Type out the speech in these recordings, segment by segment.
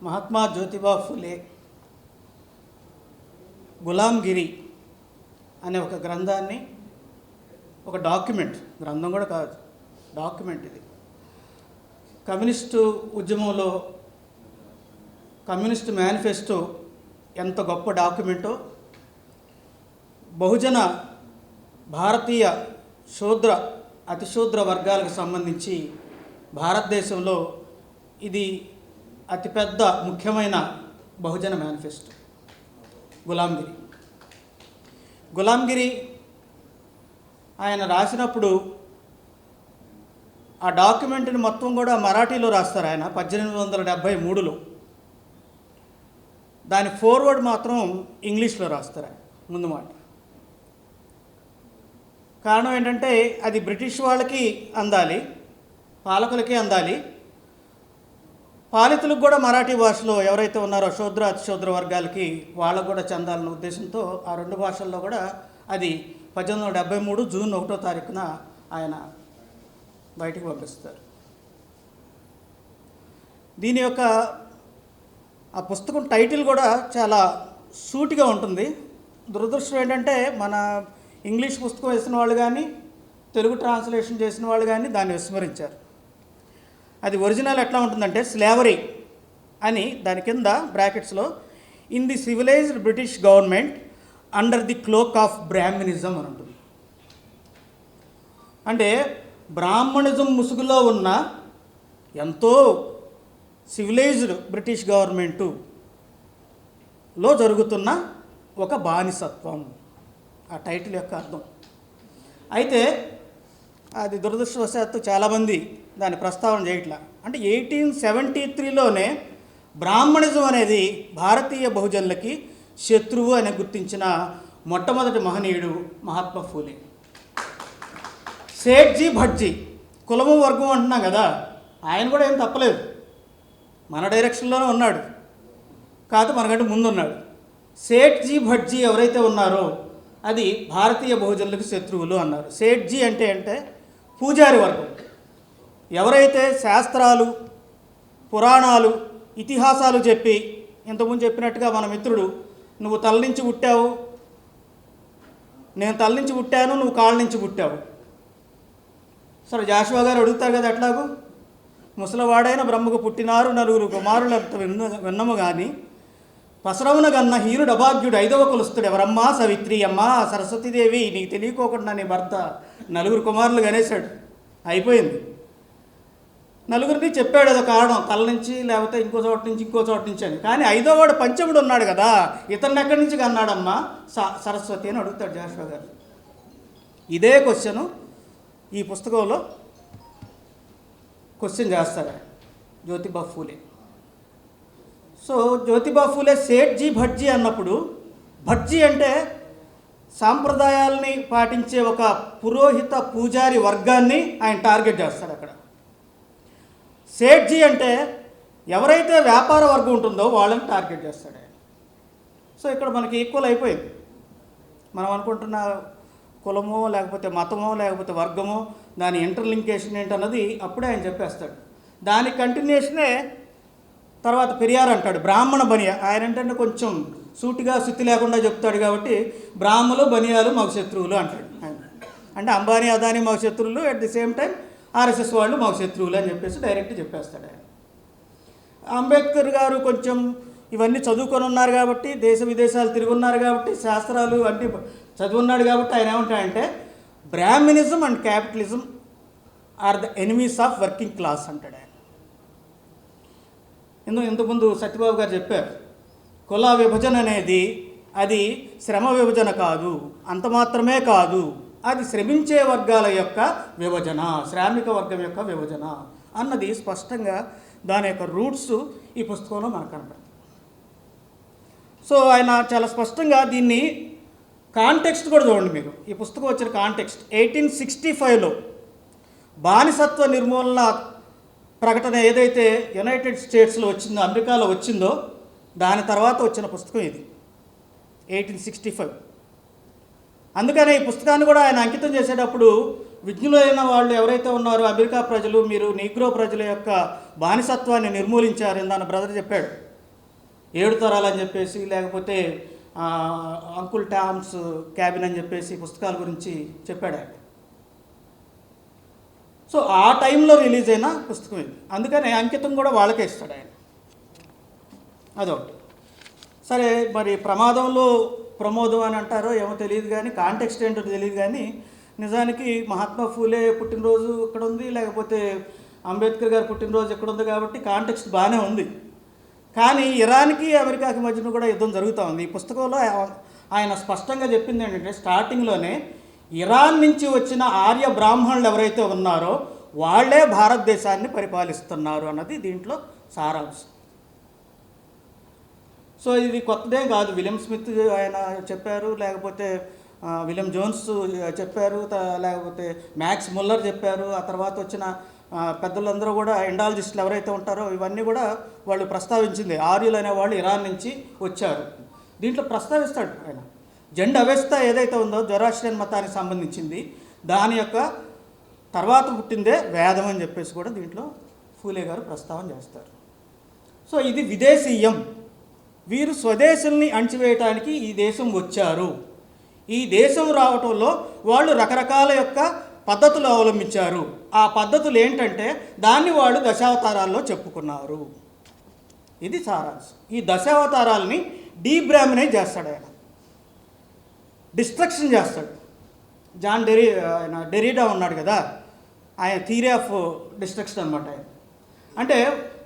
మహాత్మా జ్యోతిబా ఫులే గులాంగిరి అనే ఒక గ్రంథాన్ని, ఒక డాక్యుమెంట్, గ్రంథం కూడా కాదు, డాక్యుమెంట్ ఇది. కమ్యూనిస్టు ఉద్యమంలో కమ్యూనిస్ట్ మేనిఫెస్టో ఎంత గొప్ప డాక్యుమెంటో, బహుజన భారతీయ శూద్ర అతిశూద్ర వర్గాలకు సంబంధించి భారతదేశంలో ఇది అతిపెద్ద ముఖ్యమైన బహుజన మేనిఫెస్టో గులాంగిరి ఆయన రాసినప్పుడు ఆ డాక్యుమెంట్ని మొత్తం కూడా మరాఠీలో రాస్తారు ఆయన 1873లో. దాని ఫోర్వర్డ్ మాత్రం ఇంగ్లీష్లో రాస్తారు ఆయన ముందు మాట. కారణం ఏంటంటే అది బ్రిటిష్ వాళ్ళకి అందాలి, పాలకులకి అందాలి, పాలితులకు కూడా మరాఠీ భాషలో ఎవరైతే ఉన్నారో శూద్ర అతిశూద్ర వర్గాలకి వాళ్ళకు కూడా చెందాలన్న ఉద్దేశంతో ఆ రెండు భాషల్లో కూడా అది 1873 జూన్ 1వ తారీఖున ఆయన బయటికి పంపిస్తారు. దీని యొక్క ఆ పుస్తకం టైటిల్ కూడా చాలా సూటిగా ఉంటుంది. దురదృష్టం ఏంటంటే మన ఇంగ్లీష్ పుస్తకం వేసిన వాళ్ళు కానీ తెలుగు ట్రాన్స్లేషన్ చేసిన వాళ్ళు కానీ దాన్ని విస్మరించారు. అది ఒరిజినల్ ఎట్లా ఉంటుందంటే స్లేవరీ అని దాని కింద బ్రాకెట్స్లో in the civilised British government under the cloak of Brahminism అని ఉంటుంది. అంటే బ్రాహ్మణిజం ముసుగులో ఉన్న ఎంతో సివిలైజ్డ్ బ్రిటిష్ గవర్నమెంటులో జరుగుతున్న ఒక బానిసత్వం, ఆ టైటిల్ యొక్క అర్థం. అయితే అది దురదృష్టవశాత్తు చాలామంది దాన్ని ప్రస్తావన చేయట్లా. అంటే 1873లోనే బ్రాహ్మణిజం అనేది భారతీయ బహుజనులకి శత్రువు అని గుర్తించిన మొట్టమొదటి మహనీయుడు మహాత్మా ఫూలే. సేఠ్జీ భట్జీ కులము వర్గం అంటున్నాం కదా, ఆయన కూడా ఏం తప్పలేదు, మన డైరెక్షన్లోనే ఉన్నాడు, కాదు మనకంటే ముందున్నాడు. సేఠ్జీ భట్జీ ఎవరైతే ఉన్నారో అది భారతీయ బహుజనులకు శత్రువులు అన్నారు. సేఠ్జీ అంటే పూజారి వర్గం. ఎవరైతే శాస్త్రాలు, పురాణాలు, ఇతిహాసాలు చెప్పి ఇంతకుముందు చెప్పినట్టుగా మన మిత్రుడు నువ్వు తల నుంచి పుట్టావు, నేను తల నుంచి పుట్టాను, నువ్వు కాళ్ళ నుంచి పుట్టావు. సరే జాషువా గారు అడుగుతారు కదా, ఎట్లాగూ ముసలివాడైన బ్రహ్మకు పుట్టినారు నలుగురు కుమారులతో విన్నము కానీ పసరవున గన్న హీనుడు అభాగ్యుడు 5వ కులస్తుడు ఎవరమ్మా? సవిత్రి అమ్మ సరస్వతీదేవి, నీకు తెలియకోకుండా నీ భర్త నలుగురు కుమారులు గనేశాడు, అయిపోయింది. నలుగురిని చెప్పాడు అదో కారణం, తల నుంచి లేకపోతే ఇంకో చోట నుంచి అని. కానీ 5వ వాడు పంచముడు ఉన్నాడు కదా, ఇతన్ని ఎక్కడి నుంచి కన్నాడమ్మా? సరస్వతి అని అడుగుతాడు జాషువా గారు. ఇదే క్వశ్చను ఈ పుస్తకంలో క్వశ్చన్ చేస్తాడు జ్యోతిబా ఫూలే. సో జ్యోతిబా ఫూలే సేఠ్జీ భట్జీ అన్నప్పుడు, భట్జీ అంటే సాంప్రదాయాల్ని పాటించే ఒక పురోహిత పూజారి వర్గాన్ని ఆయన టార్గెట్ చేస్తాడు అక్కడ. సేఠ్జీ అంటే ఎవరైతే వ్యాపార వర్గం ఉంటుందో వాళ్ళని టార్గెట్ చేస్తాడు ఆయన. సో ఇక్కడ మనకి ఈక్వల్ అయిపోయింది. మనం అనుకుంటున్న కులమో లేకపోతే మతమో లేకపోతే వర్గమో దాని ఇంటర్లింకేషన్ ఏంటన్నది అప్పుడే ఆయన చెప్పేస్తాడు. దాని కంటిన్యూషనే తర్వాత పెరియార్ అంటాడు బ్రాహ్మణ బనియా. ఆయన ఏంటంటే కొంచెం సూటిగా శుద్ధి లేకుండా చెప్తాడు కాబట్టి బ్రాహ్మలు బనియాలు మాకు శత్రువులు అంటాడు ఆయన. అంటే అంబానీ అదానీ మాకు శత్రువులు, at the same time RSS వాళ్ళు మాకు శత్రువులు అని చెప్పేసి డైరెక్ట్ చెప్పేస్తాడు ఆయన. అంబేద్కర్ గారు కొంచెం ఇవన్నీ చదువుకొని ఉన్నారు కాబట్టి, దేశ విదేశాలు తిరిగి ఉన్నారు కాబట్టి, శాస్త్రాలు అన్నీ చదువున్నాడు కాబట్టి ఆయన ఏమంటాడంటే Brahminism and capitalism are the enemies of working class అంటాడు ఆయన. ఇంతకుముందు సత్యబాబు గారు చెప్పారు, కుల విభజన అనేది అది శ్రమ విభజన కాదు, అంత మాత్రమే కాదు, అది శ్రమించే వర్గాల యొక్క విభజన, శ్రామిక వర్గం యొక్క విభజన అన్నది స్పష్టంగా దాని యొక్క రూట్స్ ఈ పుస్తకంలో మనకు కనపడుతుంది. సో ఆయన చాలా స్పష్టంగా దీన్ని కాంటెక్స్ట్ కూడా చూడండి మీరు. ఈ పుస్తకం వచ్చిన కాంటెక్స్ట్ 1865లో బానిసత్వ నిర్మూలన ప్రకటన ఏదైతే యునైటెడ్ స్టేట్స్లో వచ్చిందో, అమెరికాలో వచ్చిందో, దాని తర్వాత వచ్చిన పుస్తకం ఇది 1865. అందుకనే ఈ పుస్తకాన్ని కూడా ఆయన అంకితం చేసేటప్పుడు విజ్ఞులైన వాళ్ళు ఎవరైతే ఉన్నారో అమెరికా ప్రజలు, మీరు నీగ్రో ప్రజల యొక్క బానిసత్వాన్ని నిర్మూలించారని దాని బ్రదర్ చెప్పాడు. ఏడు తరాలు అని చెప్పేసి, లేకపోతే అంకుల్ టామ్స్ క్యాబిన్ అని చెప్పేసి పుస్తకాల గురించి చెప్పాడు ఆయన. సో ఆ టైంలో రిలీజ్ అయిన పుస్తకం ఇది, అందుకని అంకితం కూడా వాళ్ళకే ఇస్తాడు ఆయన. అదొకటి. సరే, మరి ప్రమాదంలో ప్రమోదం అని అంటారో ఏమో తెలియదు, కానీ కాంటెక్స్ట్ ఏంటో తెలియదు, కానీ నిజానికి మహాత్మా ఫూలే పుట్టినరోజు ఇక్కడ ఉంది, లేకపోతే అంబేద్కర్ గారు పుట్టినరోజు ఇక్కడ ఉంది, కాబట్టి కాంటెక్స్ట్ బాగానే ఉంది. కానీ ఇరాన్కి అమెరికాకి మధ్యన కూడా యుద్ధం జరుగుతూ ఉంది. ఈ పుస్తకంలో ఆయన స్పష్టంగా చెప్పింది ఏంటంటే, స్టార్టింగ్లోనే ఇరాన్ నుంచి వచ్చిన ఆర్య బ్రాహ్మణులు ఎవరైతే ఉన్నారో వాళ్ళే భారతదేశాన్ని పరిపాలిస్తున్నారు అన్నది దీంట్లో సారాంశం. సో ఇది కొత్తదేం కాదు. విలియం స్మిత్ ఆయన చెప్పారు, లేకపోతే విలియం జోన్స్ చెప్పారు, లేకపోతే మ్యాక్స్ ముల్లర్ చెప్పారు. ఆ తర్వాత వచ్చిన పెద్దలందరూ కూడా ఎండాలజిస్టులు ఎవరైతే ఉంటారో ఇవన్నీ కూడా వాళ్ళు ప్రస్తావించింది. ఆర్యులు అనేవాళ్ళు ఇరాన్ నుంచి వచ్చారు. దీంట్లో ప్రస్తావిస్తాడు ఆయన. జెండ్ అవెస్తా ఏదైతే ఉందో జొరాస్ట్రియన్ మతానికి సంబంధించింది, దాని యొక్క తర్వాత పుట్టిందే వేదం అని చెప్పేసి కూడా దీంట్లో ఫూలే గారు ప్రస్తావన చేస్తారు. సో ఇది విదేశీయం. వీరు స్వదేశుల్ని అణచివేయటానికి ఈ దేశం వచ్చారు. ఈ దేశం రావటంలో వాళ్ళు రకరకాల యొక్క పద్ధతులు అవలంబించారు. ఆ పద్ధతులు ఏంటంటే దాన్ని వాళ్ళు దశావతారాల్లో చెప్పుకున్నారు. ఇది సారాంశం. ఈ దశావతారాలని డీబ్రామినైజ్ చేస్తాడు ఆయన, డిస్ట్రక్షన్ చేస్తాడు. ఆయన డెరిడా ఉన్నాడు కదా, ఆయన థియరీ ఆఫ్ డిస్ట్రక్షన్ అనమాట. ఆయన అంటే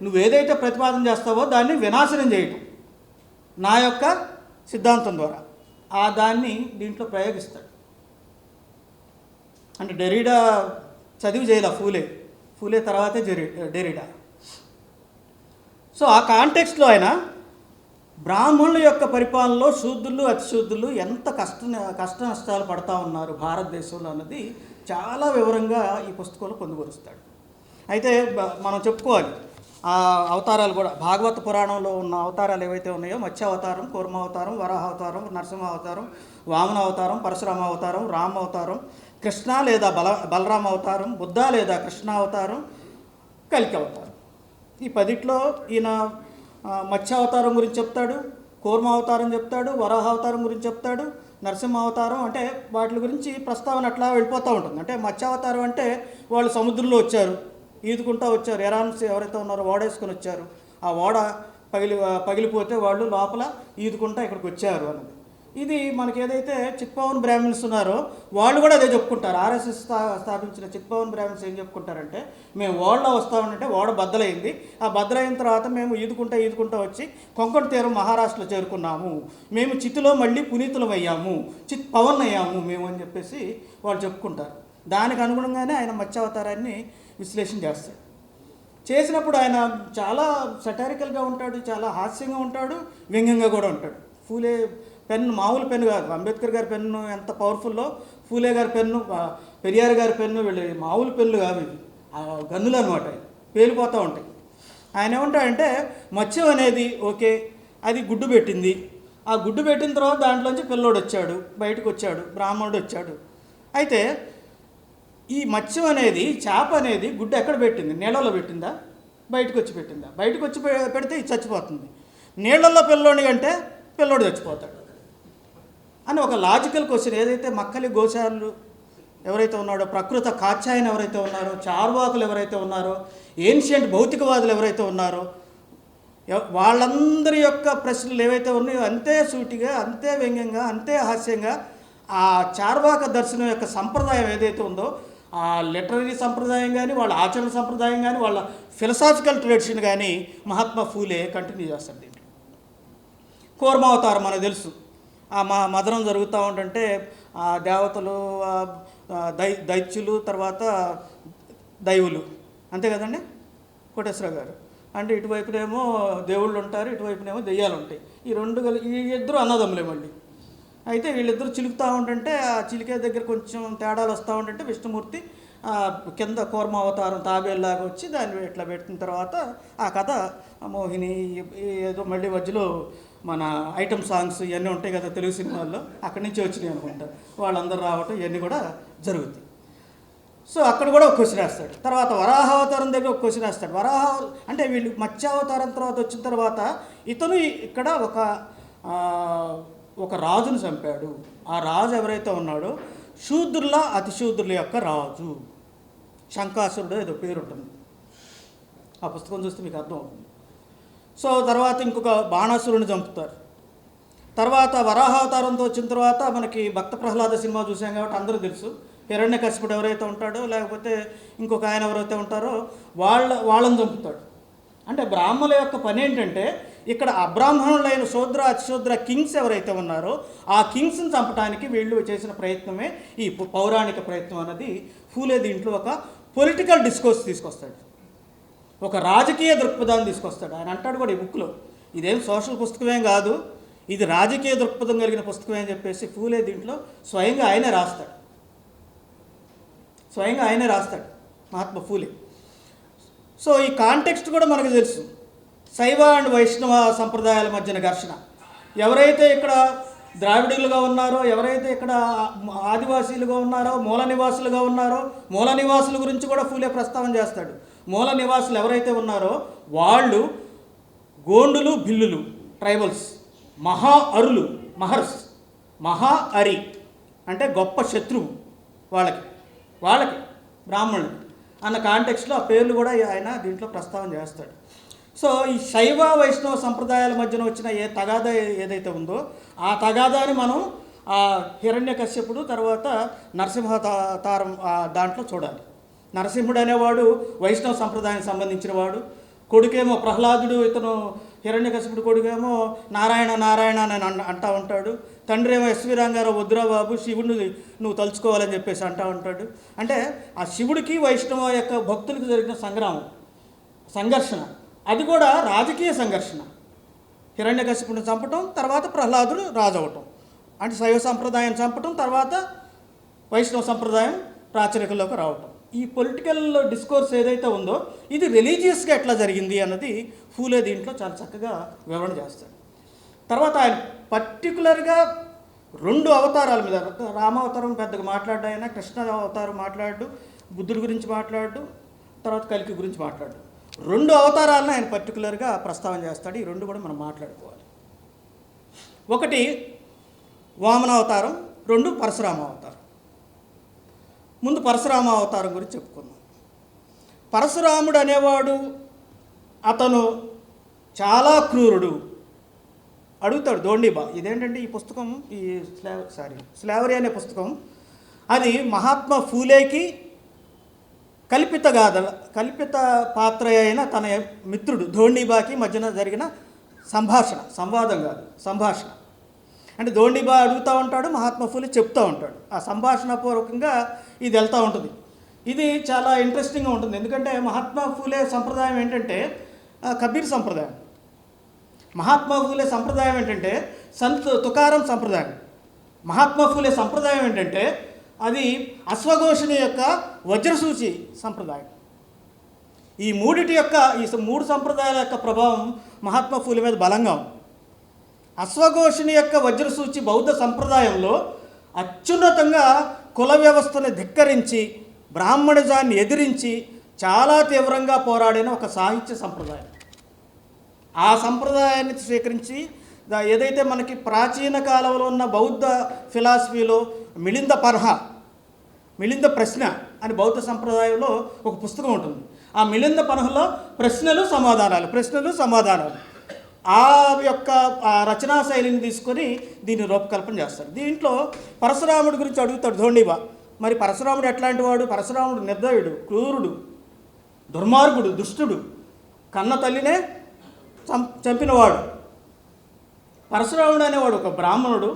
నువ్వు ఏదైతే ప్రతిపాదన చేస్తావో దాన్ని వినాశనం చేయటం నా యొక్క సిద్ధాంతం ద్వారా, దాన్ని దీంట్లో ప్రయోగిస్తాడు. అంటే డెరిడా చదివి చేయాల ఫూలే తర్వాతే డెరిడా. సో ఆ కాంటెక్స్ట్లో ఆయన బ్రాహ్మణుల యొక్క పరిపాలనలో శూద్రులు అతిశూద్రులు ఎంత కష్ట నష్టాలు పడతా ఉన్నారు భారతదేశంలో అన్నది చాలా వివరంగా ఈ పుస్తకంలో పొందుపరుస్తాడు. అయితే మనం చెప్పుకోవాలి ఆ అవతారాలు కూడా. భాగవత పురాణంలో ఉన్న అవతారాలు ఏవైతే ఉన్నాయో, మత్స్యావతారం, కూర్మావతారం, వరాహావతారం, నరసింహావతారం, వామన అవతారం, పరశురామ అవతారం, రామ అవతారం, కృష్ణ లేదా బలరామ అవతారం, బుద్ధ లేదా కృష్ణ అవతారం, కలికి అవతారం. ఈ 10లో ఈయన మత్స్యావతారం గురించి చెప్తాడు, కూర్మావతారం చెప్తాడు, వరాహావతారం గురించి చెప్తాడు, నరసింహావతారం అంటే వాటి గురించి ప్రస్తావన అట్లా వెళ్ళిపోతూ ఉంటుంది. అంటే మత్స్యావతారం అంటే వాళ్ళు సముద్రంలో వచ్చారు, ఈదుకుంటూ వచ్చారు. ఇరాన్స్ ఎవరైతే ఉన్నారో ఓడేసుకొని వచ్చారు, ఆ ఓడ పగిలిపోతే వాళ్ళు లోపల ఈదుకుంటా ఇక్కడికి వచ్చారు అన్నది. ఇది మనకి ఏదైతే చిత్పవన్ బ్రాహ్మిన్స్ ఉన్నారో వాళ్ళు కూడా అదే చెప్పుకుంటారు. ఆర్ఎస్ఎస్ స్థాపించిన చిత్పవన్ బ్రాహ్మిన్స్ ఏం చెప్పుకుంటారంటే, మేము ఓడలో వస్తామంటే ఓడ బద్దలైంది, ఆ బద్దలైన తర్వాత మేము ఈదుకుంటా వచ్చి కొంకణ తీరం మహారాష్ట్రలో చేరుకున్నాము, మేము చిత్తులో మళ్ళీ పునీతులం అయ్యాము, చిత్పవన్ అయ్యాము మేము అని చెప్పేసి వాళ్ళు చెప్పుకుంటారు. దానికి అనుగుణంగానే ఆయన మత్స్యావతారాన్ని విశ్లేషణ చేస్తాడు. చేసినప్పుడు ఆయన చాలా సటారికల్గా ఉంటాడు, చాలా హాస్యంగా ఉంటాడు, వ్యంగ్యంగా కూడా ఉంటాడు. ఫూలే పెన్ను మామూలు పెన్ను కాదు. అంబేద్కర్ గారి పెన్ను ఎంత పవర్ఫుల్లో, ఫూలే గారి పెన్ను, పెరియార్ గారి పెన్ను, వీళ్ళు మామూలు పెన్నులు కాదు, ఇవి గన్నులు అనమాట, పేలిపోతూ ఉంటాయి. ఆయన ఏమంటాడంటే, మత్స్యం అనేది ఓకే, అది గుడ్డు పెట్టింది, ఆ గుడ్డు పెట్టిన తర్వాత దాంట్లోంచి పిల్లోడు వచ్చాడు, బయటకు వచ్చాడు, బ్రాహ్మణుడు వచ్చాడు. అయితే ఈ మత్స్యం అనేది, చేప అనేది గుడ్డు ఎక్కడ పెట్టింది? నీళ్ళలో పెట్టిందా, బయటకు వచ్చి పెట్టిందా? బయటకు వచ్చి పెడితే ఇది చచ్చిపోతుంది. నీళ్ళల్లో పిల్లోని అంటే పిల్లోడు చచ్చిపోతాడు అని ఒక లాజికల్ క్వశ్చన్. ఏదైతే మక్కలి గోచారులు ఎవరైతే ఉన్నారో, ప్రకృత కాత్యాయన ఎవరైతే ఉన్నారో, చార్వాకులు ఎవరైతే ఉన్నారో, ఏన్షియంట్ భౌతికవాదులు ఎవరైతే ఉన్నారో, వాళ్ళందరి యొక్క ప్రశ్నలు ఏవైతే ఉన్నాయో అంతే సూటిగా, అంతే వ్యంగ్యంగా, అంతే హాస్యంగా ఆ చార్వాక దర్శనం యొక్క సంప్రదాయం ఏదైతే ఉందో, ఆ లిటరరీ సంప్రదాయం కానీ, వాళ్ళ ఆచరణ సంప్రదాయం కానీ, వాళ్ళ ఫిలసాఫికల్ ట్రెడిషన్ కానీ మహాత్మా ఫూలే కంటిన్యూ చేస్తారు. దీంట్లో కూర్మావతారం మనకు తెలుసు. ఆ మదనం జరుగుతూ ఉంటుంటే ఆ దేవతలు, దైత్యులు, తర్వాత దైవులు, అంతే కదండి కోటేశ్వర గారు. అంటే ఇటువైపునేమో దేవుళ్ళు ఉంటారు, ఇటువైపునేమో దెయ్యాలు ఉంటాయి. ఈ ఇద్దరు అన్నదమ్ములే మళ్ళీ. అయితే వీళ్ళిద్దరు చిలుకుతూ ఉంటుంటే ఆ చిలికే దగ్గర కొంచెం తేడాలు వస్తూ ఉంటుంటే విష్ణుమూర్తి కింద కూర్మావతారం తాబేల్లాగా వచ్చి దాన్ని ఇట్లా పెట్టిన తర్వాత ఆ కథ మోహిని ఏదో మళ్ళీ మధ్యలో మన ఐటమ్ సాంగ్స్ ఇవన్నీ ఉంటాయి కదా తెలుగు సినిమాల్లో, అక్కడి నుంచి వచ్చినాయి అనుకుంటా. వాళ్ళందరూ రావటం ఇవన్నీ కూడా జరుగుతాయి. సో అక్కడ కూడా ఒక క్వశ్చన్ వేస్తాడు. తర్వాత వరాహావతారం దగ్గర ఒక క్వశ్చన్ వేస్తాడు. అంటే వీళ్ళు మత్స్యావతారం తర్వాత వచ్చిన తర్వాత ఇతను ఇక్కడ ఒక రాజును చంపాడు. ఆ రాజు ఎవరైతే ఉన్నాడో శూద్రుల అతిశూద్రుల యొక్క రాజు, శంకాసురుడు ఏదో పేరు ఉంటుంది. ఆ పుస్తకం చూస్తే మీకు అర్థం అవుతుంది. సో తర్వాత ఇంకొక బాణాసురుని చంపుతారు. తర్వాత వరాహావతారంతో వచ్చిన తర్వాత మనకి భక్త ప్రహ్లాద సినిమా చూసాం కాబట్టి అందరూ తెలుసు. హిరణ్యకశిపుడు ఎవరైతే ఉంటాడో, లేకపోతే ఇంకొక ఆయన ఎవరైతే ఉంటారో వాళ్ళని చంపుతాడు. అంటే బ్రాహ్మణుల యొక్క పని ఏంటంటే ఇక్కడ అబ్రాహ్మణులైన శూద్ర అతిశూద్ర కింగ్స్ ఎవరైతే ఉన్నారో ఆ కింగ్స్ని చంపడానికి వీళ్ళు చేసిన ప్రయత్నమే ఈ పౌరాణిక ప్రయత్నం అన్నది ఫూలే దీంట్లో ఒక పొలిటికల్ డిస్కోర్స్ తీసుకొస్తాడు, ఒక రాజకీయ దృక్పథాన్ని తీసుకొస్తాడు. ఆయన అంటాడు కూడా ఈ బుక్లో, ఇదేం సోషల్ పుస్తకమేం కాదు, ఇది రాజకీయ దృక్పథం కలిగిన పుస్తకమే అని చెప్పేసి ఫూలే దీంట్లో స్వయంగా ఆయనే రాస్తాడు మహాత్మా ఫూలే. సో ఈ కాంటెక్స్ట్ కూడా మనకు తెలుసు. శైవ అండ్ వైష్ణవ సంప్రదాయాల మధ్యన ఘర్షణ. ఎవరైతే ఇక్కడ ద్రావిడులుగా ఉన్నారో, ఎవరైతే ఇక్కడ ఆదివాసీలుగా ఉన్నారో, మూల నివాసుల గురించి కూడా ఫూలే ప్రస్తావన చేస్తాడు. మూల నివాసులు ఎవరైతే ఉన్నారో వాళ్ళు గోండులు, భిల్లులు, ట్రైబల్స్, మహా అరి అంటే గొప్ప శత్రువు వాళ్ళకి బ్రాహ్మణులు అన్న కాంటెక్స్ట్లో ఆ పేర్లు కూడా ఆయన దీంట్లో ప్రస్తావన చేస్తాడు. సో ఈ శైవ వైష్ణవ సంప్రదాయాల మధ్యన వచ్చిన తగాదా ఏదైతే ఉందో ఆ తగాదాని మనం ఆ హిరణ్యకశ్యపుడు తర్వాత నరసింహావతారం దాంట్లో చూడాలి. నరసింహుడు అనేవాడు వైష్ణవ సంప్రదాయానికి సంబంధించిన వాడు. కొడుకేమో ప్రహ్లాదుడు, ఇతను హిరణ్యకశిపుడు కొడుకేమో నారాయణ అని అంటూ ఉంటాడు. తండ్రి ఏమో ఎస్వి రంగారావు వద్దురా బాబు శివుడిని నువ్వు తలుచుకోవాలని చెప్పేసి అంటూ ఉంటాడు. అంటే ఆ శివుడికి వైష్ణవ యొక్క భక్తులకు జరిగిన సంఘర్షణ అది కూడా రాజకీయ సంఘర్షణ. హిరణ్యకశిపుడిని చంపటం, తర్వాత ప్రహ్లాదుడు రాజు అవటం, అంటే శైవ సంప్రదాయం చంపటం, తర్వాత వైష్ణవ సంప్రదాయం ప్రాచుర్యంలోకి రావటం. ఈ పొలిటికల్ డిస్కోర్స్ ఏదైతే ఉందో ఇది రిలీజియస్గా ఎట్లా జరిగింది అన్నది ఫూలే దీంట్లో చాలా చక్కగా వివరణ చేస్తాడు. తర్వాత ఆయన పర్టికులర్గా 2 అవతారాల మీద, రామావతారం పెద్దగా మాట్లాడు, ఆయన కృష్ణ అవతారం మాట్లాడు, బుద్ధుడి గురించి మాట్లాడు, తర్వాత కలికి గురించి మాట్లాడు. 2 అవతారాలను ఆయన పర్టికులర్గా ప్రస్తావన చేస్తాడు. ఈ 2 కూడా మనం మాట్లాడుకోవాలి. ఒకటి వామన అవతారం, 2 పరశురామ అవతారం. ముందు పరశురామ అవతారం గురించి చెప్పుకుందాం. పరశురాముడు అనేవాడు అతను చాలా క్రూరుడు. అడుగుతాడు దోండిబా, ఇదేంటంటే ఈ పుస్తకం ఈ స్లావరీ అనే పుస్తకం అది మహాత్మా ఫూలేకి కల్పిత పాత్ర అయిన తన మిత్రుడు ధోండిబాకి మధ్యన జరిగిన సంభాషణ. అంటే ధోండిబా అడుగుతూ ఉంటాడు, మహాత్మా ఫూలే చెప్తూ ఉంటాడు. ఆ సంభాషణపూర్వకంగా ఇది వెళ్తూ ఉంటుంది. ఇది చాలా ఇంట్రెస్టింగ్గా ఉంటుంది. ఎందుకంటే మహాత్మా ఫూలే సంప్రదాయం ఏంటంటే కబీర్ సంప్రదాయం. మహాత్మా ఫూలే సంప్రదాయం ఏంటంటే సంత్ తుకారం సంప్రదాయం. మహాత్మా ఫూలే సంప్రదాయం ఏంటంటే అది అశ్వఘోషుని యొక్క వజ్రసూచి సంప్రదాయం. ఈ 3 సంప్రదాయాల యొక్క ప్రభావం మహాత్మా ఫూలే మీద బలంగా ఉంది. అశ్వఘోషుని యొక్క వజ్రసూచి బౌద్ధ సంప్రదాయంలో అత్యున్నతంగా కుల వ్యవస్థను ధిక్కరించి బ్రాహ్మణిజాన్ని ఎదిరించి చాలా తీవ్రంగా పోరాడిన ఒక సాహిత్య సంప్రదాయం. ఆ సంప్రదాయాన్ని స్వీకరించి ఏదైతే మనకి ప్రాచీన కాలంలో ఉన్న బౌద్ధ ఫిలాసఫీలో మిలింద మిలింద ప్రశ్న అని బౌద్ధ సంప్రదాయంలో ఒక పుస్తకం ఉంటుంది. ఆ మిలింద పర్హలో ప్రశ్నలు సమాధానాలు ఆ యొక్క రచనా శైలిని తీసుకొని దీన్ని రూపకల్పన చేస్తారు. దీంట్లో పరశురాముడి గురించి అడుగుతాడు ధోండిబా. మరి పరశురాముడు ఎట్లాంటి వాడు? పరశురాముడు నిర్దయుడు, క్రూరుడు, దుర్మార్గుడు, దుష్టుడు, కన్న తల్లినే చంపినవాడు. పరశురాముడు అనేవాడు ఒక బ్రాహ్మణుడు.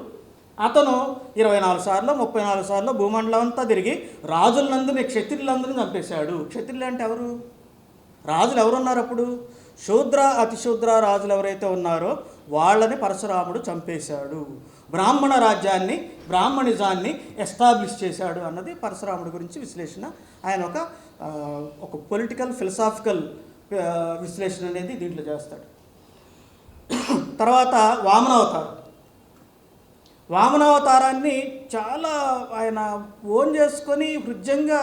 అతను 24 సార్లు 34 సార్లు భూమండలం అంతా తిరిగి రాజులందరినీ క్షత్రియులందరినీ చంపేశాడు. క్షత్రియులు అంటే ఎవరు? రాజులు ఎవరున్నారు అప్పుడు? శూద్ర అతిశూద్ర రాజులు ఎవరైతే ఉన్నారో వాళ్ళని పరశురాముడు చంపేశాడు. బ్రాహ్మణ రాజ్యాన్ని బ్రాహ్మణిజాన్ని ఎస్టాబ్లిష్ చేశాడు అన్నది పరశురాముడి గురించి విశ్లేషణ. ఆయన ఒక పొలిటికల్ ఫిలసాఫికల్ విశ్లేషణ అనేది దీంట్లో చేస్తాడు. తర్వాత వామనావతారాన్ని చాలా ఆయన ఓన్ చేసుకొని హృద్యంగా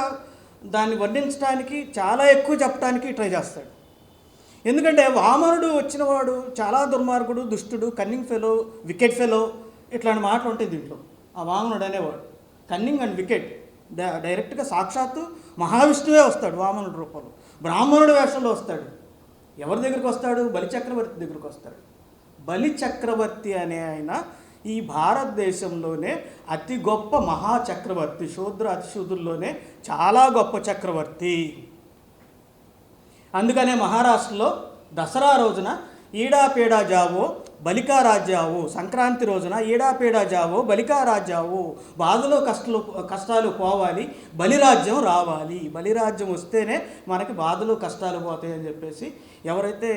దాన్ని వర్ణించడానికి చాలా ఎక్కువ చెప్పడానికి ట్రై చేస్తాడు. ఎందుకంటే వామనుడు వచ్చినవాడు చాలా దుర్మార్గుడు, దుష్టుడు, కన్నింగ్ ఫెలో, వికెట్ ఫెలో, ఇట్లాంటి మాటలు ఉంటాయి దీంట్లో. ఆ వామనుడు అనేవాడు కన్నింగ్ అండ్ వికెట్. డైరెక్ట్గా సాక్షాత్తు మహావిష్ణువే వస్తాడు వామనుడు రూపంలో, బ్రాహ్మణుడు వేషంలో వస్తాడు. ఎవరి దగ్గరికి వస్తాడు? బలిచక్రవర్తి దగ్గరికి వస్తాడు. బలిచక్రవర్తి అనే ఆయన ఈ భారతదేశంలోనే అతి గొప్ప మహాచక్రవర్తి, శూద్ర అతిశూద్రుల్లోనే చాలా గొప్ప చక్రవర్తి. అందుకనే మహారాష్ట్రలో దసరా రోజున ఈడాపేడా జావో బలికా రాజ్యావు, సంక్రాంతి రోజున ఈడాపేడా జావో బలికా రాజ్యావు, బాధలో కష్టాలు పోవాలి, బలిరాజ్యం రావాలి, బలిరాజ్యం వస్తేనే మనకి బాధలు కష్టాలు పోతాయి అని చెప్పేసి ఎవరైతే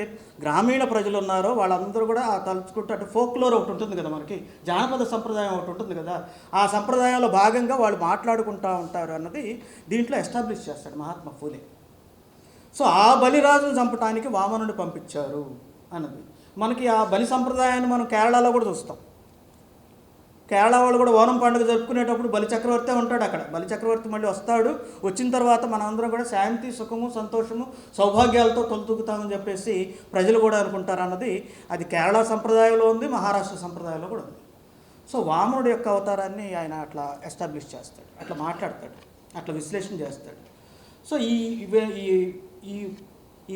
గ్రామీణ ప్రజలు ఉన్నారో వాళ్ళందరూ కూడా తలుచుకుంటూ, అంటే ఫోక్లోర్ ఒకటి ఉంటుంది కదా, మనకి జానపద సంప్రదాయం ఒకటి ఉంటుంది కదా, ఆ సంప్రదాయంలో భాగంగా వాళ్ళు మాట్లాడుకుంటూ ఉంటారు అన్నది దీంట్లో ఎస్టాబ్లిష్ చేస్తాడు మహాత్మా ఫూలే. సో ఆ బలిరాజును చంపడానికి వామనుడిని పంపించారు అన్నది మనకి. ఆ బలి సంప్రదాయాన్ని మనం కేరళలో కూడా చూస్తాం. కేరళ వాళ్ళు కూడా ఓనం పండుగ జరుపుకునేటప్పుడు బలిచక్రవర్తి ఉంటాడు అక్కడ. బలిచక్రవర్తి మళ్ళీ వస్తాడు, వచ్చిన తర్వాత మనందరం కూడా శాంతి, సుఖము, సంతోషము, సౌభాగ్యాలతో తొలతూగుతామని చెప్పేసి ప్రజలు కూడా అనుకుంటారు అన్నది అది కేరళ సంప్రదాయంలో ఉంది, మహారాష్ట్ర సంప్రదాయంలో కూడా ఉంది. సో వామనుడి యొక్క అవతారాన్ని ఆయన అట్లా ఎస్టాబ్లిష్ చేస్తాడు, అట్లా మాట్లాడతాడు, అట్లా విశ్లేషణ చేస్తాడు. సో ఈ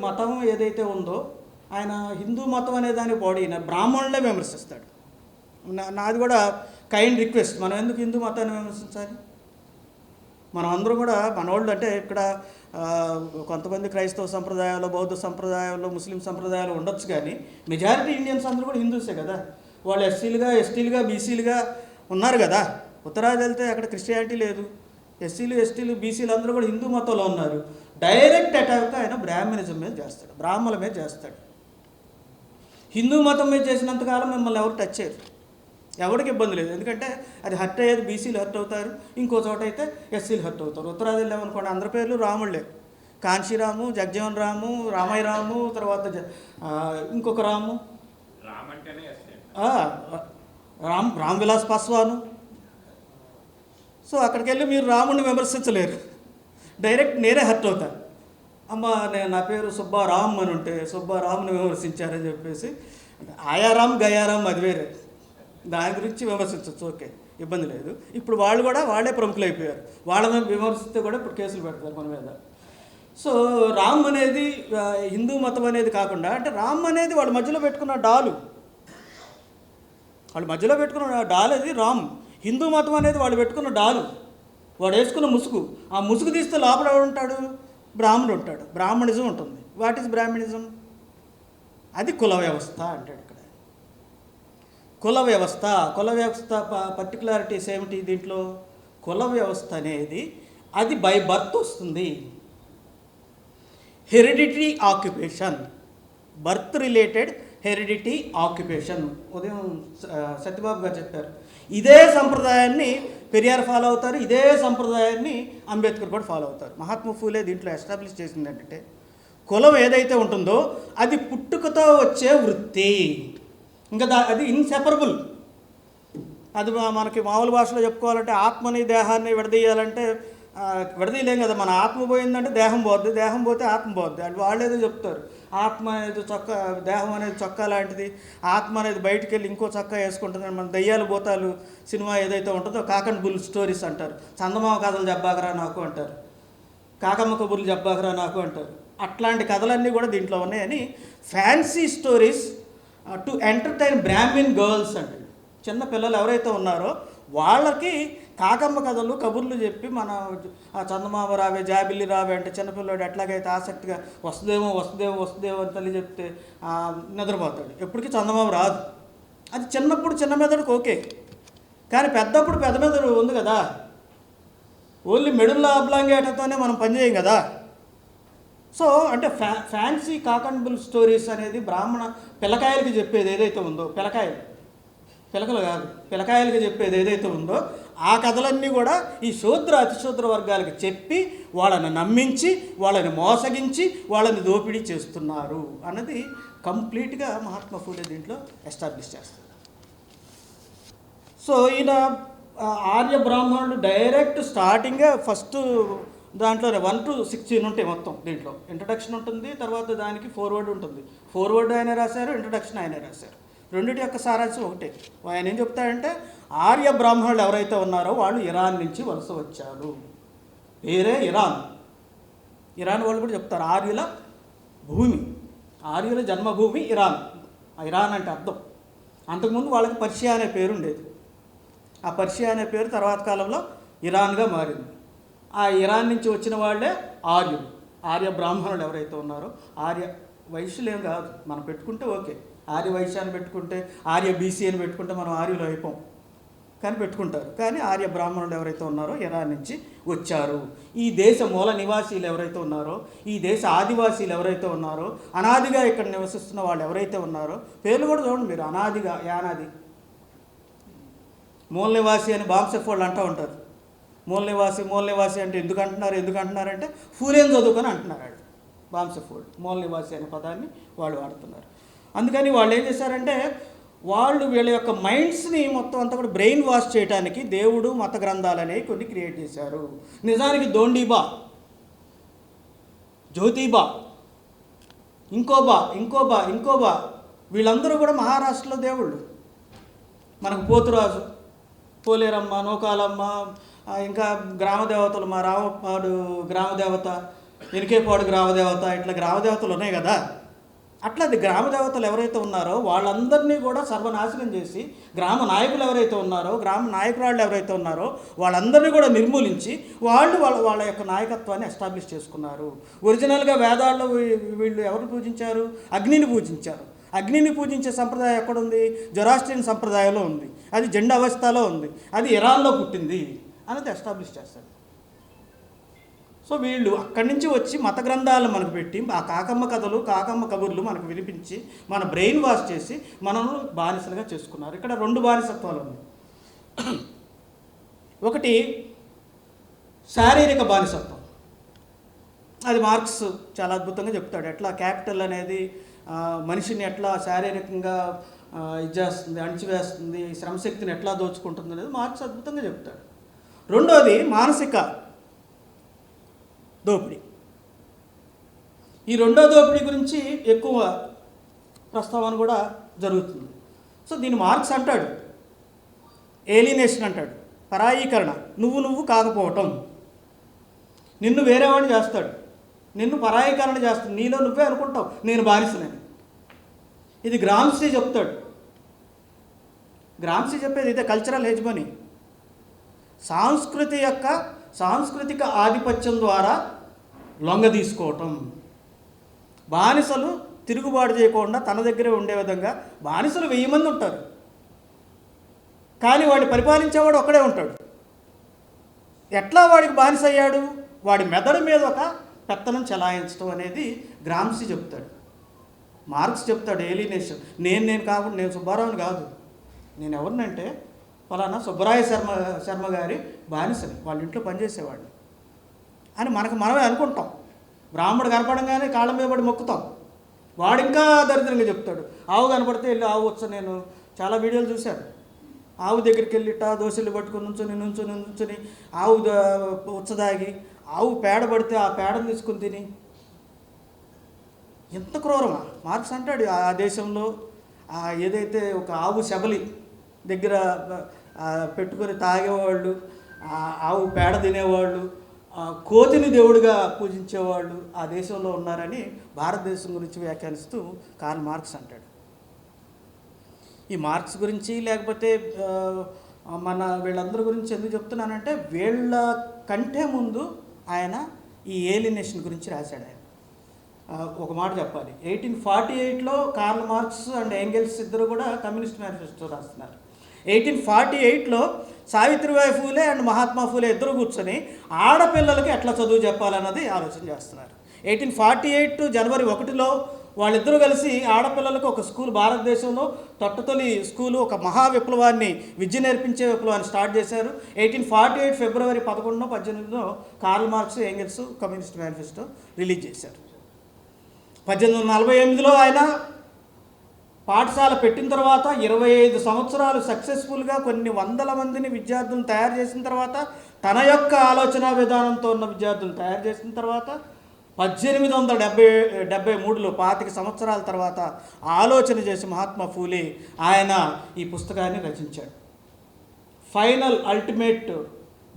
మతం ఏదైతే ఉందో ఆయన హిందూ మతం అనే దాని బాడీ బ్రాహ్మణులే విమర్శిస్తాడు. నాది కూడా కైండ్ రిక్వెస్ట్, మనం ఎందుకు హిందూ మతాన్ని విమర్శించాలి? మనం అందరూ కూడా మనోళ్ళు, అంటే ఇక్కడ కొంతమంది క్రైస్తవ సంప్రదాయాలు, బౌద్ధ సంప్రదాయాలు, ముస్లిం సంప్రదాయాలు ఉండొచ్చు, కానీ మెజారిటీ ఇండియన్స్ అందరూ కూడా హిందూసే కదా. వాళ్ళు ఎస్సీలుగా, ఎస్టీలుగా, బీసీలుగా ఉన్నారు కదా. ఉత్తరాది వెళ్తే అక్కడ క్రిస్టియానిటీ లేదు, ఎస్సీలు, ఎస్టీలు, బీసీలు అందరూ కూడా హిందూ మతంలో ఉన్నారు. డైరెక్ట్ అటాక్ ఆయన బ్రాహ్మణిజం మీద చేస్తాడు, బ్రాహ్మణుల మీద చేస్తాడు. హిందూ మతం మీద చేసినంతకాలం మిమ్మల్ని ఎవరు టచ్ చేయరు, ఎవరికి ఇబ్బంది లేదు. ఎందుకంటే అది హర్ట్ అయ్యేది బీసీలు హర్ట్ అవుతారు, ఇంకో చోట అయితే ఎస్సీలు హర్ట్ అవుతారు. ఉత్తరాది వెళ్ళామనుకోండి, అందరి పేర్లు రాముళ్ళే, కాంశీరాము, జగ్జీవన్ రాము, రామయ్య రాము, తర్వాత ఇంకొక రాము, రామ్ విలాస్ పాస్వాను. సో అక్కడికి వెళ్ళి మీరు రాముడిని విమర్శించలేరు, డైరెక్ట్ నేనే హర్ట్ అవుతాను. అమ్మ నా పేరు సుబ్బారామ్ అని ఉంటే సుబ్బారామ్ని విమర్శించారని చెప్పేసి, ఆయారాం గయారాం అది వేరే, దాని గురించి విమర్శించవచ్చు, ఓకే, ఇబ్బంది లేదు. ఇప్పుడు వాళ్ళు కూడా వాళ్ళే ప్రముఖులు అయిపోయారు, వాళ్ళని విమర్శిస్తే కూడా ఇప్పుడు కేసులు పెడతారు మన మీద. సో రామ్ అనేది హిందూ మతం అనేది కాకుండా, అంటే రామ్ అనేది వాళ్ళ మధ్యలో పెట్టుకున్న డాలు, వాళ్ళు మధ్యలో పెట్టుకున్న డాల్ అది రామ్. హిందూ మతం అనేది వాళ్ళు పెట్టుకున్న డాలు, వాడు వేసుకున్న ముసుగు. ఆ ముసుగు తీస్తే లోపల ఎవడు ఉంటాడు? బ్రాహ్మణుడు ఉంటాడు, బ్రాహ్మణిజం ఉంటుంది. What is Brahminism? అది కుల వ్యవస్థ అంటాడు ఇక్కడ. కుల వ్యవస్థ పర్టికులారిటీస్ ఏమిటి దీంట్లో? కుల వ్యవస్థ అనేది అది బై బర్త్ వస్తుంది. Hereditary occupation, birth related heredity occupation. ఉదయం సత్యబాబు గారు చెప్పారు. ఇదే సంప్రదాయాన్ని పెరియార్ ఫాలో అవుతారు, ఇదే సంప్రదాయాన్ని అంబేద్కర్ కూడా ఫాలో అవుతారు. మహాత్మా ఫూలే దీంట్లో ఎస్టాబ్లిష్ చేసింది ఏంటంటే, కులం ఏదైతే ఉంటుందో అది పుట్టుకతో వచ్చే వృత్తి, ఇంకా అది ఇన్సెపరబుల్. అది మనకి మామూలు భాషలో చెప్పుకోవాలంటే ఆత్మని దేహాన్ని విడదీయాలంటే విడదీయలేం కదా. మన ఆత్మ పోయిందంటే దేహం పోద్ది, దేహం పోతే ఆత్మ పోద్ది. అంటే వాళ్ళు ఏదో చెప్తారు, ఆత్మ అనేది చొక్కా, దేహం అనేది చొక్కా లాంటిది, ఆత్మ అనేది బయటికి వెళ్ళి ఇంకో చొక్కా వేసుకుంటుంది. మన దయ్యాలు భూతాలు సినిమా ఏదైతే ఉంటుందో కాక్ అండ్ బుల్ స్టోరీస్ అంటారు, చందమామ కథలు చెప్పాకరా నాకు అంటారు, కాకమ్మ కబుర్లు చెప్పాకరా నాకు అంటారు. అట్లాంటి కథలన్నీ కూడా దీంట్లో ఉన్నాయని fancy stories to entertain Brahmin girls అంటే చిన్న పిల్లలు ఎవరైతే ఉన్నారో వాళ్ళకి కాకమ్మ కథలు, కబుర్లు చెప్పి మన చందమామ రావే, జాబిల్లి రావే అంటే చిన్నపిల్లడు ఎట్లాగైతే ఆసక్తిగా వస్తుందేమో అని తల్లి చెప్తే నిద్రపోతాడు. ఎప్పటికీ చందమామ రాదు. అది చిన్నప్పుడు చిన్న మెదడుకు ఓకే, కానీ పెద్దప్పుడు పెద్ద మెదడు ఉంది కదా. ఓన్లీ మెడుల్లో అబ్లాంగేటతోనే మనం పనిచేయం కదా. సో అంటే ఫ్యాన్సీ కాకంబుల్ స్టోరీస్ అనేది బ్రాహ్మణ పిల్లకాయలకి చెప్పేది ఏదైతే ఉందో, పిలకలు కాదు, పిల్లకాయలకి చెప్పేది ఏదైతే ఉందో ఆ కథలన్నీ కూడా ఈ శూద్ర అతిశూద్ర వర్గాలకి చెప్పి వాళ్ళని నమ్మించి, వాళ్ళని మోసగించి, వాళ్ళని దోపిడీ చేస్తున్నారు అన్నది కంప్లీట్గా మహాత్మా ఫూలే దీంట్లో ఎస్టాబ్లిష్ చేస్తారు. సో ఈయన ఆర్య బ్రాహ్మణుడు డైరెక్ట్ స్టార్టింగే ఫస్ట్ దాంట్లోనే 1 to 16 ఉంటాయి మొత్తం. దీంట్లో ఇంట్రడక్షన్ ఉంటుంది, తర్వాత దానికి ఫోర్వర్డ్ ఉంటుంది. ఫోర్వర్డ్ ఆయనే రాశారు, ఇంట్రడక్షన్ ఆయనే రాశారు. రెండింటి యొక్క సారాంశం ఒకటే. ఆయన ఏం చెప్తాడంటే ఆర్య బ్రాహ్మణులు ఎవరైతే ఉన్నారో వాళ్ళు ఇరాన్ నుంచి వలస వచ్చారు. పేరే ఇరాన్. ఇరాన్ వాళ్ళు కూడా చెప్తారు ఆర్యుల భూమి, ఆర్యుల జన్మభూమి ఇరాన్. ఇరాన్ అంటే అర్థం. అంతకుముందు వాళ్ళకి పర్షియా అనే పేరు ఉండేది. ఆ పర్షియా అనే పేరు తర్వాత కాలంలో ఇరాన్గా మారింది. ఆ ఇరాన్ నుంచి వచ్చిన వాళ్ళే ఆర్యులు. ఆర్య బ్రాహ్మణులు ఎవరైతే ఉన్నారో, ఆర్య వైశ్యులు ఏం కాదు, మనం పెట్టుకుంటే ఓకే. ఆర్య వైశ్య అని పెట్టుకుంటే, ఆర్య బీసీ అని పెట్టుకుంటే మనం ఆర్యులు అయిపోం, కానీ పెట్టుకుంటారు. కానీ ఆర్య బ్రాహ్మణులు ఎవరైతే ఉన్నారో ఇరాన్ నుంచి వచ్చారు. ఈ దేశ మూల నివాసీలు ఎవరైతే ఉన్నారో, ఈ దేశ ఆదివాసీలు ఎవరైతే ఉన్నారో, అనాదిగా ఇక్కడ నివసిస్తున్న వాళ్ళు ఎవరైతే ఉన్నారో, పేర్లు కూడా చూడండి మీరు, అనాదిగా, యానాది. మూల నివాసి అని బాంసెఫ్ వాళ్ళు అంటూ ఉంటారు. మూల నివాసి అంటే ఎందుకు అంటున్నారంటే ఫూలేని చదువుకొని అంటున్నారు వాళ్ళు. బాంసెఫ్ వాళ్ళు మూల నివాసి అనే పదాన్ని వాళ్ళు వాడుతున్నారు. అందుకని వాళ్ళు ఏం చేశారంటే వాళ్ళు వీళ్ళ యొక్క మైండ్స్ని మొత్తం అంతా కూడా బ్రెయిన్ వాష్ చేయడానికి దేవుడు మత గ్రంథాలు అనేవి కొన్ని క్రియేట్ చేశారు. నిజానికి దోండీబా, జ్యోతిబా, ఇంకోబా వీళ్ళందరూ కూడా మహారాష్ట్రలో దేవుళ్ళు. మనకు పోతురాజు, పోలేరమ్మ, నూకాలమ్మ, ఇంకా గ్రామదేవతలు, మా రామపాడు గ్రామదేవత, ఎనికేపాడు గ్రామదేవత, ఇట్లా గ్రామదేవతలు ఉన్నాయి కదా. అట్లా అది గ్రామదేవతలు ఎవరైతే ఉన్నారో వాళ్ళందరినీ కూడా సర్వనాశనం చేసి, గ్రామ నాయకులు ఎవరైతే ఉన్నారో, గ్రామ నాయకురాళ్ళు ఎవరైతే ఉన్నారో వాళ్ళందరినీ కూడా నిర్మూలించి వాళ్ళ యొక్క నాయకత్వాన్ని ఎస్టాబ్లిష్ చేసుకున్నారు. ఒరిజినల్గా వేదాల్లో వీళ్ళు ఎవరు పూజించారు? అగ్నిని పూజించారు. అగ్నిని పూజించే సంప్రదాయం ఎక్కడుంది? జొరాస్ట్రియన్ సంప్రదాయంలో ఉంది. అది జెండా అవస్థలో ఉంది. అది ఇరాన్లో పుట్టింది అనేది ఎస్టాబ్లిష్ చేస్తారు. సో వీళ్ళు అక్కడి నుంచి వచ్చి మత గ్రంథాలను మనకు పెట్టి, ఆ కాకమ్మ కథలు, కాకమ్మ కబుర్లు మనకు వినిపించి, మన బ్రెయిన్ వాష్ చేసి మనల్ని బానిసలుగా చేసుకున్నారు. ఇక్కడ 2 బానిసత్వాలు ఉన్నాయి. ఒకటి శారీరక బానిసత్వం. అది మార్క్స్ చాలా అద్భుతంగా చెప్తాడు. ఎట్లా క్యాపిటల్ అనేది మనిషిని ఎట్లా శారీరకంగా ఇది చేస్తుంది, అణిచివేస్తుంది, శ్రమశక్తిని ఎట్లా దోచుకుంటుంది అనేది మార్క్స్ అద్భుతంగా చెప్తాడు. రెండోది మానసిక దోపిడీ. ఈ రెండో దోపిడీ గురించి ఎక్కువ ప్రస్తావన కూడా జరుగుతుంది. సో దీన్ని మార్క్స్ అంటాడు ఏలినేషన్ అంటాడు, పరాయీకరణ. నువ్వు కాకపోవటం, నిన్ను వేరేవాడిని చేస్తాడు, నిన్ను పరాయీకరణ చేస్తాడు. నీలో నువ్వే అనుకుంటావు నేను బానిసనని. ఇది గ్రామ్సీ చెప్తాడు. గ్రామ్సీ చెప్పేది ఇదే, కల్చరల్ హెజ్మనీ. సాంస్కృతిక ఆధిపత్యం ద్వారా లొంగ తీసుకోవటం. బానిసలు తిరుగుబాటు చేయకుండా తన దగ్గరే ఉండే విధంగా, బానిసలు 1000 మంది ఉంటారు, కానీ వాడిని పరిపాలించేవాడు ఒక్కడే ఉంటాడు. ఎట్లా వాడికి బానిస అయ్యాడు? వాడి మెదడు మీద ఒక పెత్తనం చెలాయించడం అనేది గ్రామ్సీ చెప్తాడు. మార్క్స్ చెప్తాడు ఏలినేషన్. నేను కాకుండా, నేను సుబ్బారావుని కాదు, నేను ఎవరినంటే ఫలానా సుబ్బరాయ శర్మ గారి బానిసని, వాళ్ళ ఇంట్లో పనిచేసేవాడిని అని మనమే అనుకుంటాం. బ్రాహ్మడు కనపడంగానే కాళ్ళ మీద పడి మొక్కుతాం. వాడు ఇంకా దరిద్రంగా చెప్తాడు. ఆవు కనపడితే వెళ్ళి ఆవు వచ్చ, నేను చాలా వీడియోలు చూశాను. ఆవు దగ్గరికి వెళ్ళి దోశలు పట్టుకొని నుంచొని ఆవు ఉచ్చదాగి, ఆవు పేడ పడితే ఆ పేడను తీసుకుని తిని, ఎంత క్రూరమా! మార్క్స్ అంటాడు ఆ దేశంలో ఏదైతే ఒక ఆవు శబలి దగ్గర పెట్టుకొని తాగేవాళ్ళు, ఆవు పేడ తినేవాళ్ళు, కోతిని దేవుడిగా పూజించేవాళ్ళు ఆ దేశంలో ఉన్నారని భారతదేశం గురించి వ్యాఖ్యానిస్తూ కార్ల్ మార్క్స్ అంటాడు. ఈ మార్క్స్ గురించి లేకపోతే మన వీళ్ళందరి గురించి ఎందుకు చెప్తున్నానంటే, వీళ్ళ కంటే ముందు ఆయన ఈ ఏలినేషన్ గురించి రాశాడు. ఆయన ఒక మాట చెప్పాలి, 1848లో కార్ల్ మార్క్స్ అండ్ ఎంగెల్స్ ఇద్దరు కూడా కమ్యూనిస్ట్ మేనిఫెస్టో రాస్తున్నారు. 1848లో సావిత్రిబాయి ఫూలే అండ్ మహాత్మా ఫూలే ఇద్దరు కూర్చొని ఆడపిల్లలకి ఎట్లా చదువు చెప్పాలన్నది ఆలోచన చేస్తున్నారు. 1848 జనవరి 1లో వాళ్ళిద్దరూ కలిసి ఆడపిల్లలకు ఒక స్కూల్, భారతదేశంలో తొట్టతొలి స్కూలు, ఒక మహా విప్లవాన్ని, విద్య నేర్పించే విప్లవాన్ని స్టార్ట్ చేశారు. 1848 ఫిబ్రవరి 11, 18 Karl Marx, Engels communist manifesto release చేశారు. 1848లో ఆయన పాఠశాల పెట్టిన తర్వాత 25 సంవత్సరాలు సక్సెస్ఫుల్గా కొన్ని వందల మందిని విద్యార్థులను తయారు చేసిన తర్వాత తన యొక్క ఆలోచన విధానంతో ఉన్న విద్యార్థులను తయారు చేసిన తర్వాత 1873లో 25 సంవత్సరాల తర్వాత ఆలోచన చేసి మహాత్మా ఫూలే ఆయన ఈ పుస్తకాన్ని రచించాడు. Final ultimate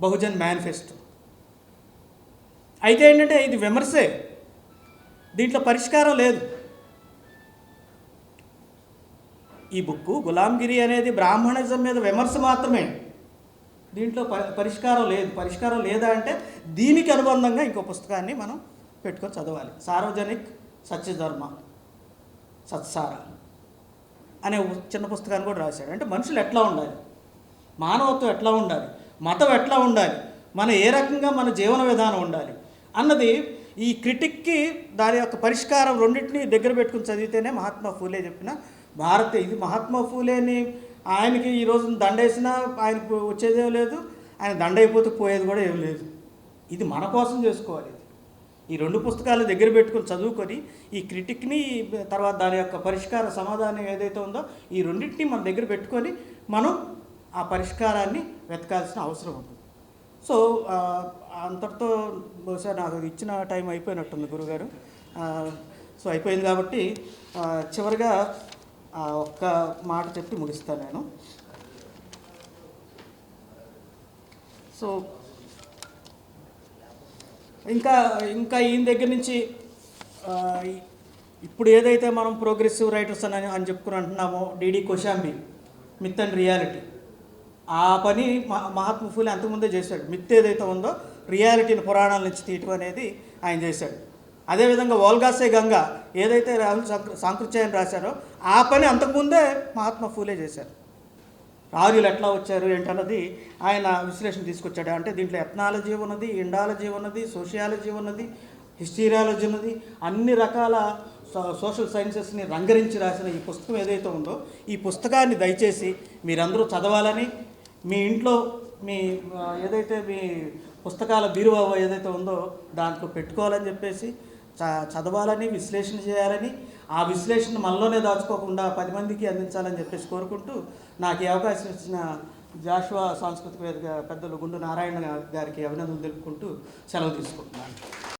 Bahujan manifesto. అయితే ఏంటంటే ఇది విమర్శే, దీంట్లో పరిష్కారం లేదు. ఈ బుక్కు గులాంగిరి అనేది బ్రాహ్మణిజం మీద విమర్శ మాత్రమే, దీంట్లో పరిష్కారం లేదు. పరిష్కారం లేదా అంటే దీనికి అనుబంధంగా ఇంకో పుస్తకాన్ని మనం పెట్టుకొని చదవాలి. సార్వజనిక్ సత్యధర్మ సత్సార అనే చిన్న పుస్తకాన్ని కూడా రాశాడు. అంటే మనుషులు ఎట్లా ఉండాలి, మానవత్వం ఎట్లా ఉండాలి, మతం ఎట్లా ఉండాలి, మన ఏ రకంగా మన జీవన విధానం ఉండాలి అన్నది ఈ క్రిటిక్కి దాని యొక్క పరిష్కారం రెండింటినీ దగ్గర పెట్టుకుని చదివితేనే మహాత్మా ఫూలే చెప్పిన ఇది మహాత్మా ఫూలేని ఆయనకి ఈరోజు దండేసినా ఆయనకు వచ్చేదేం లేదు, ఆయన దండ అయిపోతే పోయేది కూడా ఏం లేదు. ఇది మన కోసం చేసుకోవాలి. ఈ రెండు పుస్తకాలు దగ్గర పెట్టుకొని చదువుకొని ఈ క్రిటిక్ని తర్వాత దాని యొక్క పరిష్కార సమాధానం ఏదైతే ఉందో ఈ రెండింటినీ మన దగ్గర పెట్టుకొని మనం ఆ పరిష్కారాన్ని వెతకాల్సిన అవసరం ఉంటుంది. సో అంతటితో బహుశా నాకు ఇచ్చిన టైం అయిపోయినట్టుంది గురుగారు. సో అయిపోయింది కాబట్టి చివరిగా ఒక్క మాట చెప్పి ముగిస్తాను నేను. సో ఇంకా ఈయన దగ్గర నుంచి ఇప్పుడు ఏదైతే మనం ప్రోగ్రెసివ్ రైటర్స్ అని చెప్పుకుని అంటున్నామో DD Kosambi myth and reality, ఆ పని మహాత్మా ఫూలే అంతకుముందే చేశాడు. మిత్ ఏదైతే ఉందో రియాలిటీని పురాణాల నుంచి తీయటం అనేది ఆయన చేశాడు. అదేవిధంగా వోల్గాసే గంగా ఏదైతే రాహుల్ సాంకృత్యాన్ని రాశారో ఆ పని అంతకుముందే మహాత్మా ఫూలే చేశారు. ఆర్యులు ఎట్లా వచ్చారు ఏంటన్నది ఆయన విశ్లేషణ తీసుకొచ్చాడు. అంటే దీంట్లో ఎథనాలజీ ఉన్నది, ఇండాలజీ ఉన్నది, సోషియాలజీ ఉన్నది, హిస్టీరియాలజీ ఉన్నది, అన్ని రకాల సోషల్ సైన్సెస్ని రంగరించి రాసిన ఈ పుస్తకం ఏదైతే ఉందో ఈ పుస్తకాన్ని దయచేసి మీరందరూ చదవాలని, మీ ఇంట్లో ఏదైతే మీ పుస్తకాల బీరువా ఏదైతే ఉందో దాంట్లో పెట్టుకోవాలని చెప్పేసి చదవాలని, విశ్లేషణ చేయాలని, ఆ విశ్లేషణ మనలోనే దాచుకోకుండా 10 మందికి అందించాలని చెప్పేసి కోరుకుంటూ నాకు ఈ అవకాశం ఇచ్చిన జాషువా సాంస్కృతిక వేదిక పెద్దలు గుండు నారాయణ గారికి అభినందనలు తెలుపుకుంటూ సెలవు తీసుకుంటున్నాను.